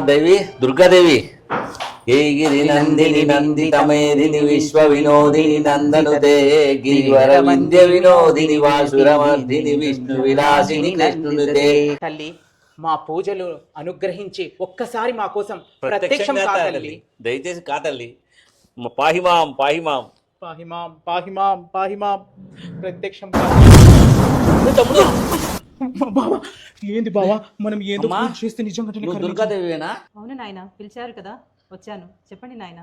దేవి దుర్గాదేవి ఏ గిరి నందిని నందితమేదిని విశ్వ వినోదిని నందనుతే గిరివర వింధ్య వినోదిని వాసురమర్దిని విష్ణు విలాసిని కృష్ణునుతే. తల్లి మా పూజలు అనుగ్రహించి ఒక్కసారి మా కోసం ప్రత్యక్షం కాతల్లి. దయచేసి కాతల్లి, పాహిమాం పాహిమాం. పాహిమాం పాహిమాం పాహిమాం ప్రత్యక్షం తమ్ముడు బావా. ఏంది బావా, మనం ఏదో అమ్మా, పూజ చేస్తే నిజంగానే నువ్వు కరుణించు. దుర్గాదేవినా? అవును నాయన, పిలిచారు కదా వచ్చాను. చెప్పండి నాయన,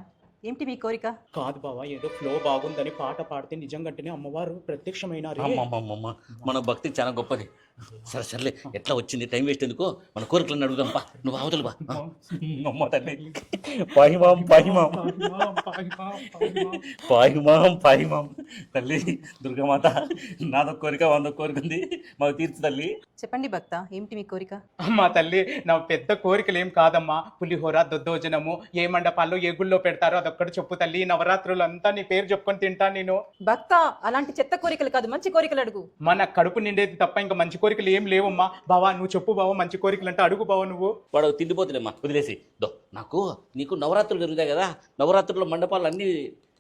ఏమిటి మీ కోరిక? కాదు బావా, ఏదో ఫ్లో బాగుందని పాట పాడితే నిజంగానే అమ్మవారు ప్రత్యక్షమైనారు. అమ్మమ్మమ్మ, మన భక్తి చాలా గొప్పది. సరే సర్లే, ఎట్లా వచ్చింది, టైం వేస్ట్ ఎందుకు, మన కోరికలను అడుగుదాం పా. నువ్వు అవతలు బా. అమ్మ తల్లి, పాహిమాం పాహిమాం పాహిమాం పాహిమాం. తల్లి దుర్గామాత, నాదొక కోరిక వందొక కోరిక ఉంది, మాకు తీర్చు తల్లి. చెప్పండి భక్త, ఏమిటి మీ కోరిక? అమ్మా తల్లి, నా పెద్ద కోరికలు ఏం కాదమ్మా. పులిహోర దొద్దోజనము ఏ మండపాల్లో ఏ గుళ్ళో పెడతారో అదొక్కటి చెప్పు తల్లి. నవరాత్రులు అంతా నీ పేరు చెప్పుకొని తింటాను నేను. భక్త, అలాంటి చెత్త కోరికలు కాదు, మంచి కోరికలు అడుగు. మన కడుపు నిండేది తప్ప ఇంకా మంచి కోరికలు ఏం లేవమ్మా. బావా నువ్వు చెప్పు బావా, మంచి కోరికలు అంటే అడుగు బావా నువ్వు. వాడు తిండిపోతులేమ్మా, వదిలేసి. దో నాకు నీకు నవరాత్రులు జరుగుతాయి కదా, నవరాత్రుల్లో మండపాలు అన్ని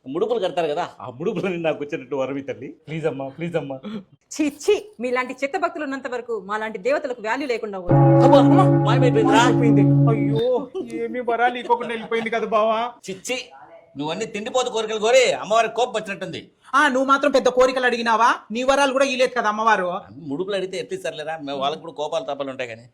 ముడుపులు కడతారు కదా, ఆ ముడుపులని నాకు వచ్చినట్టు వరమి తల్లి. ప్లీజ్ అమ్మా, ప్లీజ్ అమ్మా. చిచ్చి, మీలాంటి చెత్త భక్తులు ఉన్నంత వరకు మాలాంటి దేవతలకు వాల్యూ లేకుండా పోదు. అబ్బా, అమ్మా, మాయమైపోయిందిరా. అయిపోయింది. అయ్యో, ఏమి వరాలు ఇవ్వకుండా వెళ్ళిపోయింది కదా బావా. చిచ్చి, నువ్వన్నీ తిండిపోతు కోరికలు కోరి అమ్మవారికి కోపం వచ్చినట్టుంది. నువ్వు మాత్రం పెద్ద కోరికలు అడిగినావా? నీ వరాలు కూడా ఇలేదు కదా అమ్మవారు. ముడుపులు అడిగితే ఎత్తిస్తారులేరా, వాళ్ళకి కూడా కోపాలు తప్పలు ఉంటాయి కానీ.